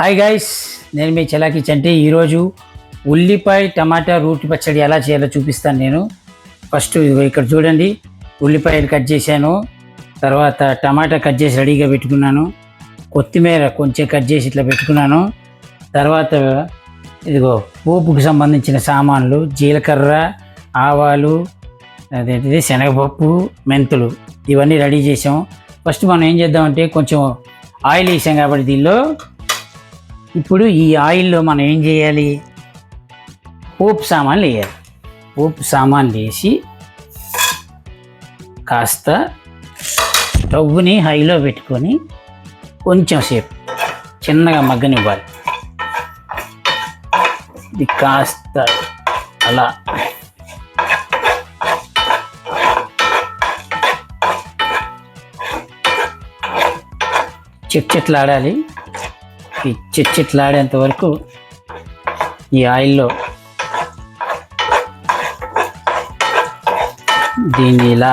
Hi guys, నేను మీ చలాకి చంటి. ఈరోజు ఉల్లిపాయ టమాటా రూట్ పచ్చడి ఎలా చేయాలో చూపిస్తాను. నేను ఫస్ట్ ఇక్కడ చూడండి, ఉల్లిపాయలు కట్ చేశాను, తర్వాత టమాటా కట్ చేసి రెడీగా పెట్టుకున్నాను, కొత్తిమీర కొంచెం కట్ చేసి ఇట్లా పెట్టుకున్నాను. తర్వాత ఇదిగో పోపుకు సంబంధించిన సామాన్లు, జీలకర్ర, ఆవాలు, అదేంటిది శనగపప్పు, మెంతులు, ఇవన్నీ రెడీ చేసాం. ఫస్ట్ మనం ఏం చేద్దామంటే కొంచెం ఆయిల్ వేసాం కాబట్టి దీనిలో ఇప్పుడు ఈ ఆయిల్లో మనం ఏం చేయాలి, పోపు సామాన్లు వేయాలి. పోపు సామాన్లు వేసి కాస్త స్టవ్ని హైలో పెట్టుకొని కొంచెం సేపు చిన్నగా మగ్గనివ్వాలి. ఇది కాస్త అలా చెట్లాడాలి. ఈ చెట్లాడేంత వరకు ఈ ఆయిల్లో దీన్ని ఇలా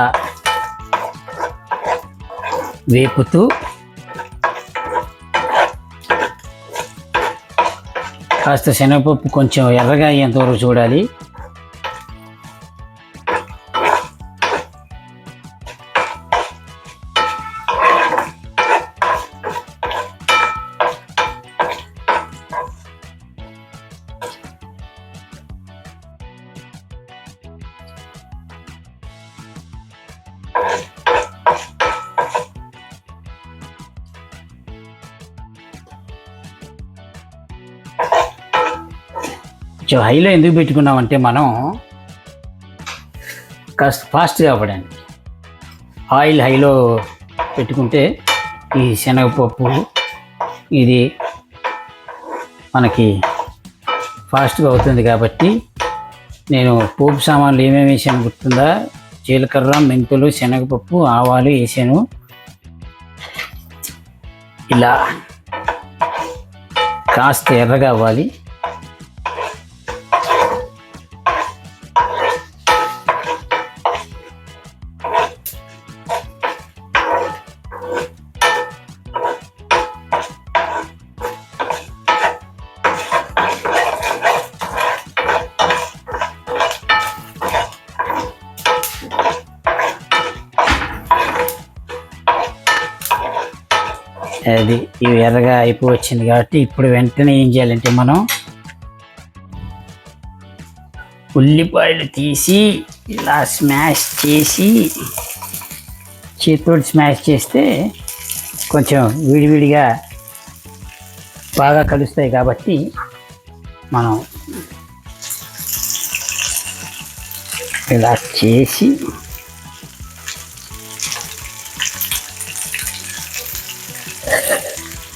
వేపుతూ కాస్త శనగపప్పు కొంచెం ఎర్రగా అయ్యేంతవరకు చూడాలి. కొంచెం హైలో ఎందుకు పెట్టుకున్నామంటే మనం కాస్త ఫాస్ట్గా అవ్వడానికి. ఆయిల్ హైలో పెట్టుకుంటే ఈ శనగపప్పు ఇది మనకి ఫాస్ట్గా అవుతుంది. కాబట్టి నేను పోపు సామాన్లు ఏమేమి వేసాను గుర్తుందా? జీలకర్ర, మెంతులు, శనగపప్పు, ఆవాలు వేసాను. ఇలా కాస్త ఎర్రగా అవ్వాలి. అది ఇవి ఎర్రగా అయిపోవచ్చింది కాబట్టి ఇప్పుడు వెంటనే ఏం చేయాలంటే మనం ఉల్లిపాయలు తీసి ఇలా స్మాష్ చేసి చేతితోటి స్మాష్ చేస్తే కొంచెం విడివిడిగా బాగా కలుస్తాయి. కాబట్టి మనం ఇలా చేసి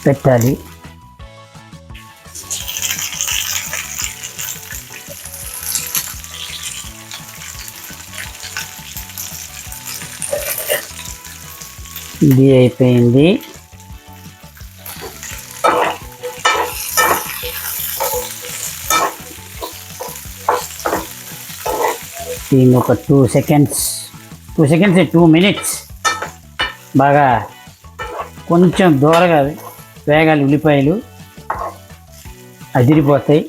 పెట్టాలి. ఇది అయిపోయింది. దీన్ని ఒక 2 మినిట్స్ బాగా కొంచెం దూరగా వేగాలి. ఉల్లిపాయలు అదిరిపోతాయి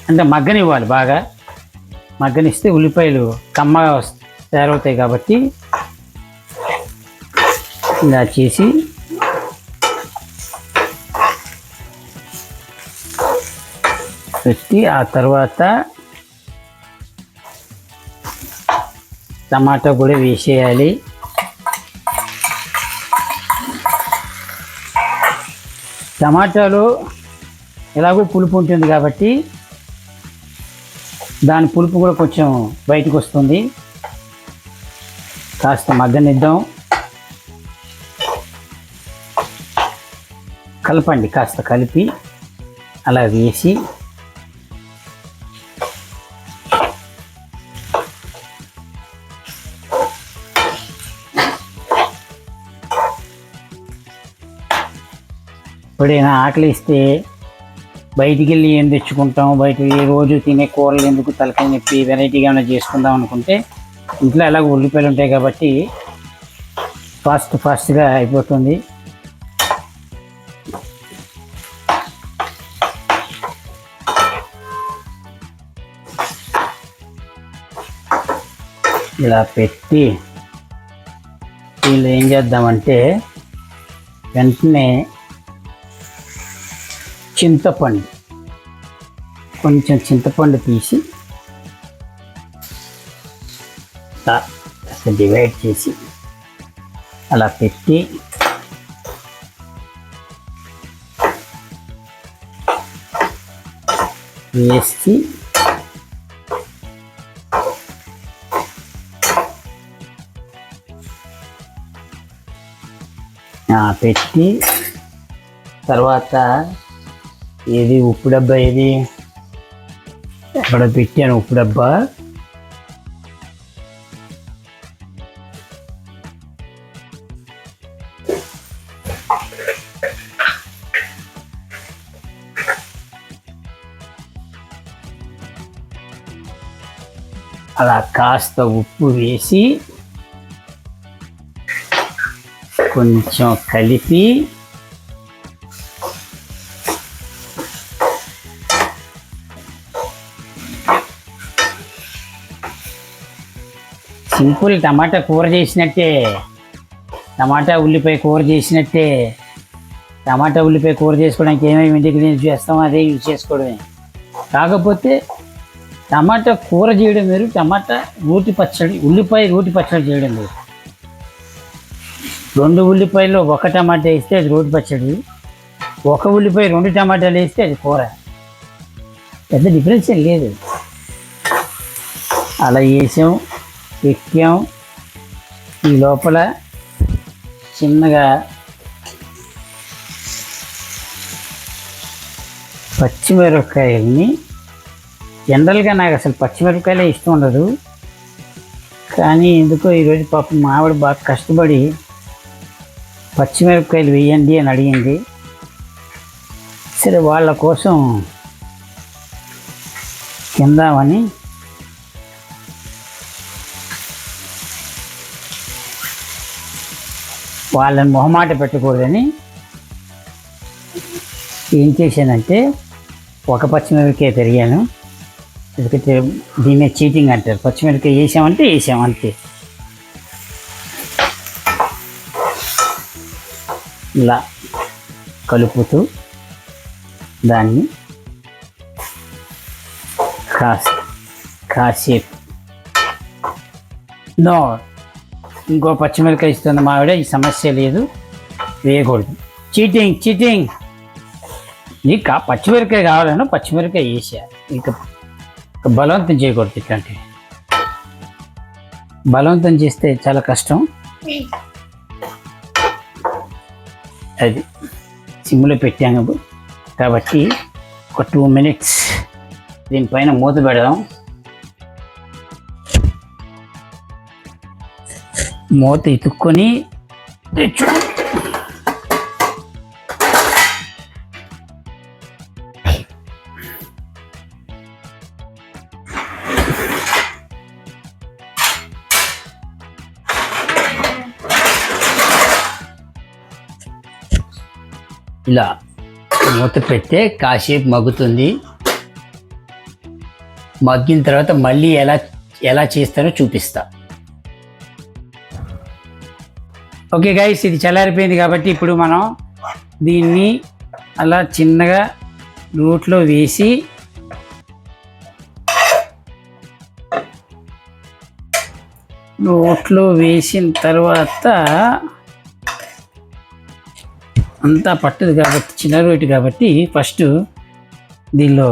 అంటే మగ్గనివ్వాలి. బాగా మగ్గనిస్తే ఉల్లిపాయలు కమ్మగా తయారవుతాయి. కాబట్టి ఇలా చేసి పెట్టి ఆ తర్వాత టమాటా కూడా వేసేయాలి. టమాటాలో ఎలాగో పులుపు ఉంటుంది కాబట్టి దాని పులుపు కూడా కొంచెం బయటకు వస్తుంది. కాస్త మగ్గనిద్దాం. కలపండి, కాస్త కలిపి అలా వేసి ఎప్పుడైనా ఆకలి ఇస్తే బయటికి వెళ్ళి ఏం తెచ్చుకుంటాం, బయటికి రోజు తినే కూరలు ఎందుకు తలకాయ నొప్పి, వెరైటీగా ఏమైనా చేసుకుందాం అనుకుంటే ఇంట్లో ఎలాగో ఉల్లిపాయలు ఉంటాయి కాబట్టి ఫాస్ట్గా అయిపోతుంది. ఇలా పెట్టి వీళ్ళు ఏం చేద్దామంటే వెంటనే చింతపండు, కొంచెం చింతపండు తీసి అసలు డివైడ్ చేసి అలా పెట్టి వేసి పెట్టి తర్వాత ఏది ఉప్పు డబ్బా, ఏది అక్కడ పెట్టాను ఉప్పు డబ్బా, అలా కాస్త ఉప్పు వేసి కొంచెం కలిపి సింపుల్ టమాటా కూర చేసినట్టే, టమాటా ఉల్లిపాయ కూర చేసినట్టే. టమాటా ఉల్లిపాయ కూర చేసుకోవడానికి ఏమేమి ఇంగ్రీడియంట్స్ చేస్తామో అదే యూజ్ చేసుకోవడమే. కాకపోతే టమాటా కూర చేయడం వేరు, టమాటా రోటి పచ్చడి, ఉల్లిపాయ రోటి పచ్చడి చేయడం వేరు. 2 ఉల్లిపాయలు 1 టమాటా వేస్తే అది రోటి పచ్చడి, 1 ఉల్లిపాయ 2 టమాటాలు వేస్తే అది కూర. పెద్ద డిఫరెన్స్ ఏం లేదు. అలా వేసాం, పెట్టాం. ఈ లోపల చిన్నగా పచ్చిమిరపకాయల్ని, జనరల్గా నాకు అసలు పచ్చిమిరపకాయలే ఇష్టం ఉండదు, కానీ ఎందుకో ఈరోజు పాపం మా ఆవిడ బాగా కష్టపడి పచ్చిమిరపకాయలు వేయండి అని అడిగింది. సరే వాళ్ళ కోసం తిందామని వాళ్ళని మొహమాట పెట్టకూడదని ఏం చేశానంటే 1 పచ్చిమిరపకాయ తరిగాను. ఎందుకంటే దీన్నే చీటింగ్ అంటారు. పచ్చిమిరపకాయ వేసామంటే వేసాం అంతే. ఇలా కలుపుతూ దాన్ని కాసేపు నో, ఇంకో పచ్చిమిరపకాయ ఇస్తుంది మా ఆవిడ, ఈ సమస్య లేదు, వేయకూడదు. చీటింగ్. నీకు పచ్చిమిరపకాయ కావాలను పచ్చిమిరపకాయ వేసా, ఇక బలవంతం చేయకూడదు. ఇట్లాంటివి బలవంతం చేస్తే చాలా కష్టం. అది సిమ్లో పెట్టాను కాబట్టి ఒక 2 minutes దీనిపైన మూత పెడదాం. మూత ఇతుక్కొని తెచ్చు. ఇలా మూత పెడితే కాసేపు మగ్గుతుంది. మగ్గిన తర్వాత మళ్ళీ ఎలా చేస్తానో చూపిస్తా. ఓకే గైస్, ఇది చల్లారిపోయింది కాబట్టి ఇప్పుడు మనం దీన్ని అలా చిన్నగా రోట్లో వేసి వేసిన తర్వాత అంతా పట్టదు కాబట్టి, చిన్న రోటి కాబట్టి ఫస్ట్ దీనిలో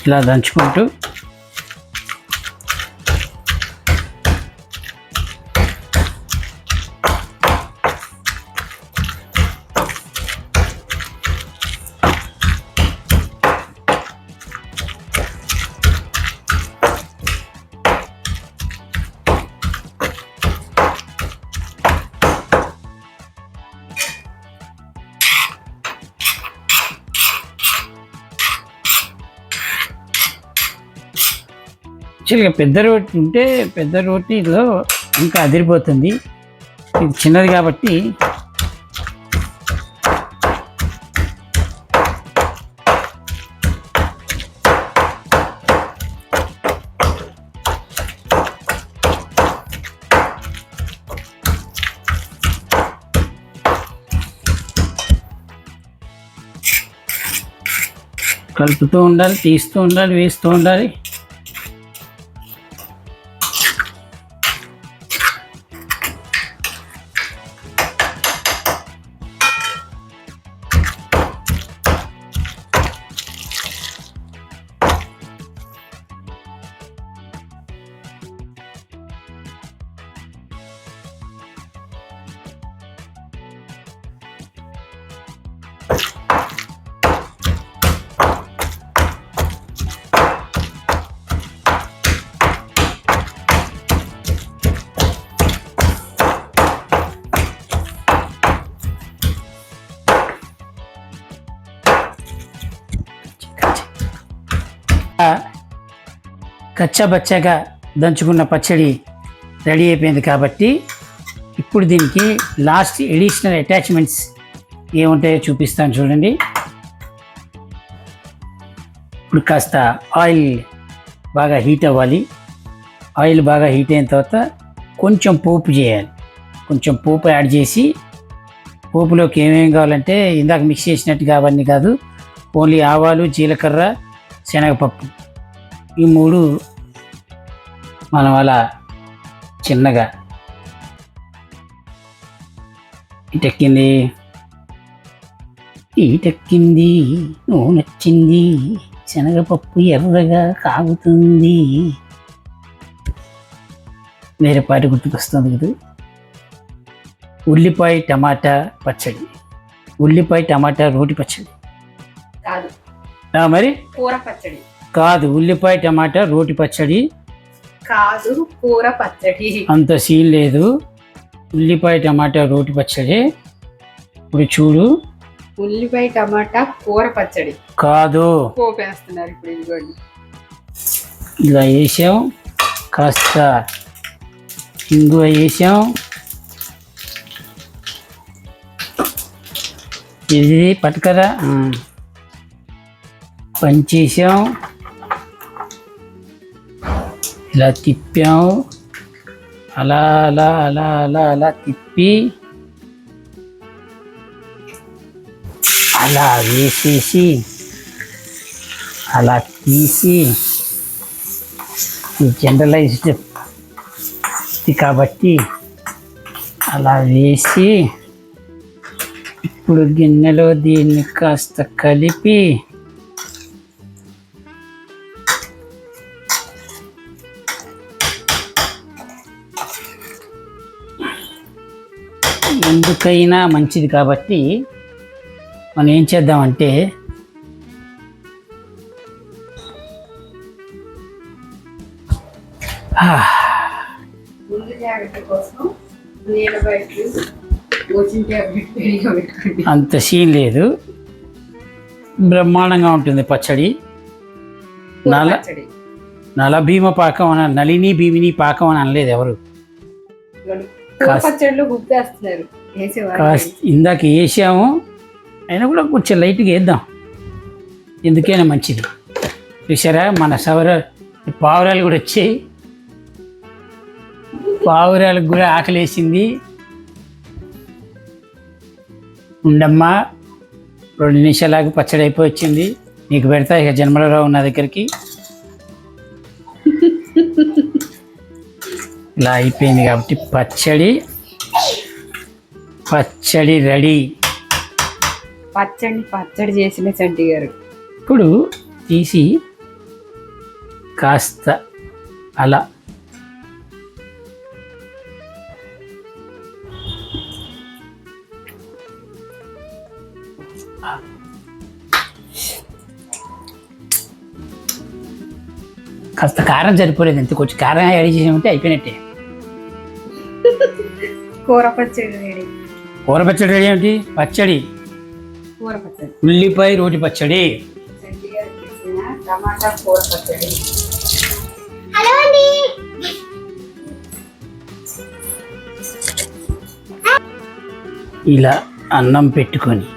ఇలా దంచుకుంటూ యాక్చువల్గా పెద్ద రోటి ఉంటే పెద్ద రోటీలో ఇంకా అదిరిపోతుంది. ఇది చిన్నది కాబట్టి కలుపుతూ ఉండాలి, తీస్తూ ఉండాలి, వేస్తూ ఉండాలి. కచ్చాబచ్చాగా దంచుకున్న పచ్చడి రెడీ అయిపోయింది కాబట్టి ఇప్పుడు దీనికి లాస్ట్ ఎడిషనల్ అటాచ్మెంట్స్ ఏముంటాయో చూపిస్తాను చూడండి. ఇప్పుడు కాస్త ఆయిల్ బాగా హీట్ అవ్వాలి. ఆయిల్ బాగా హీట్ అయిన తర్వాత కొంచెం పోపు చేయాలి. కొంచెం పోపు యాడ్ చేసి, పోపులోకి ఏమేమి కావాలంటే ఇందాక మిక్స్ చేసినట్టుగా అవన్నీ కాదు, ఓన్లీ ఆవాలు, జీలకర్ర, శనగపప్పు, ఈ మూడు మనం అలా చిన్నగా ఇటెక్కింది నువ్వు నచ్చింది, శనగపప్పు ఎర్రగా కాగుతుంది, వేరే పాటి గుర్తుకొస్తుంది కదా. ఉల్లిపాయ టమాటా పచ్చడి, ఉల్లిపాయ టమాటా రోటి పచ్చడి కాదు, మరి కూర పచ్చడి కాదు, ఉల్లిపాయ టమాటా రోటి పచ్చడి కాదు, కూర పచ్చడి. అంత సీన్ లేదు, ఉల్లిపాయ టమాటా రోటి పచ్చడి. ఇప్పుడు చూడు, ఉల్లిపాయ టమాటా కూర పచ్చడి కాదు, పోపేస్తున్నారు ఇప్పుడు. ఇదిగోండి, ఇలా వేసాం, కాస్త ఇంగువ వేసాం, ఇది పట్టుకరా పంచేసాం, ఇలా తిప్పాం, అలా అలా అలా అలా అలా తిప్పి అలా వేసేసి అలా తీసి, జనరలైజ్డ్ కాబట్టి అలా వేసి, ఇప్పుడు గిన్నెలో దీన్ని కాస్త కలిపి ఎందుకైనా మంచిది కాబట్టి మనం ఏం చేద్దామంటే అంత సీన్ లేదు, బ్రహ్మాండంగా ఉంటుంది పచ్చడి. నల భీమ పాకం అని, నలిని భీమిని పాకం అని అనలేదు ఎవరు. ఇందాక వేసాము, అయినా కూడా కొంచెం లైట్గా వేద్దాం, ఎందుకైనా మంచిది. చూసారా, మన పావురాలు కూడా వచ్చాయి, పావురాలకు కూడా ఆకలి వేసింది. ఉండమ్మా, 2 నిమిషాలకు పచ్చడి అయిపోయి వచ్చింది, నీకు పెడతా ఇక జన్మలో ఉన్న దగ్గరికి. ఇలా అయిపోయింది కాబట్టి పచ్చడి రెడీ. పచ్చడి చేసిన చంటి గారు ఇప్పుడు తీసి కాస్త అలా కాస్త కారం సరిపోలేదు, ఎంత కొంచెం కారం యాడ్ చేసామంటే అయిపోయినట్టే. కూర పచ్చడి రెడీ. కూర పచ్చడి రెడీ ఏమిటి? పచ్చడి, కూర పచ్చడి, ఉల్లిపాయ రోటి పచ్చడి, టమాటా కూర పచ్చడి. ఇలా అన్నం పెట్టుకొని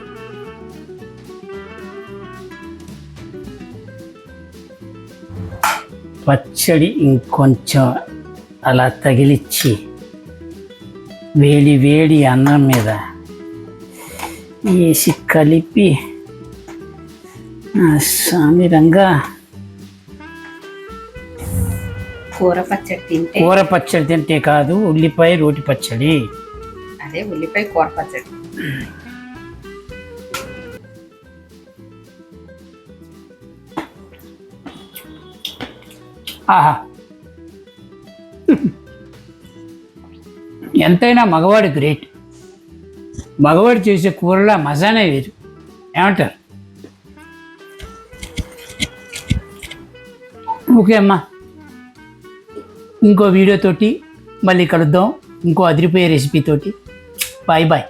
పచ్చడి ఇంకొంచెం అలా తగిలిచ్చి వేడి వేడి అన్నం మీద వేసి కలిపి స్వామి రంగా. కూర పచ్చడి తింటే కూర పచ్చడి తింటే కాదు, ఉల్లిపాయ రోటి పచ్చడి. అదే ఉల్లిపాయ కూర పచ్చడి. ఆహా, ఎంతైనా మగవాడు గ్రేట్. మగవాడు చేసే కూరలో మజానే వేరు. ఏమంటారు? ఓకే అమ్మా, ఇంకో వీడియోతోటి మళ్ళీ కలుద్దాం, ఇంకో అదిరిపోయే రెసిపీతోటి. Bye bye.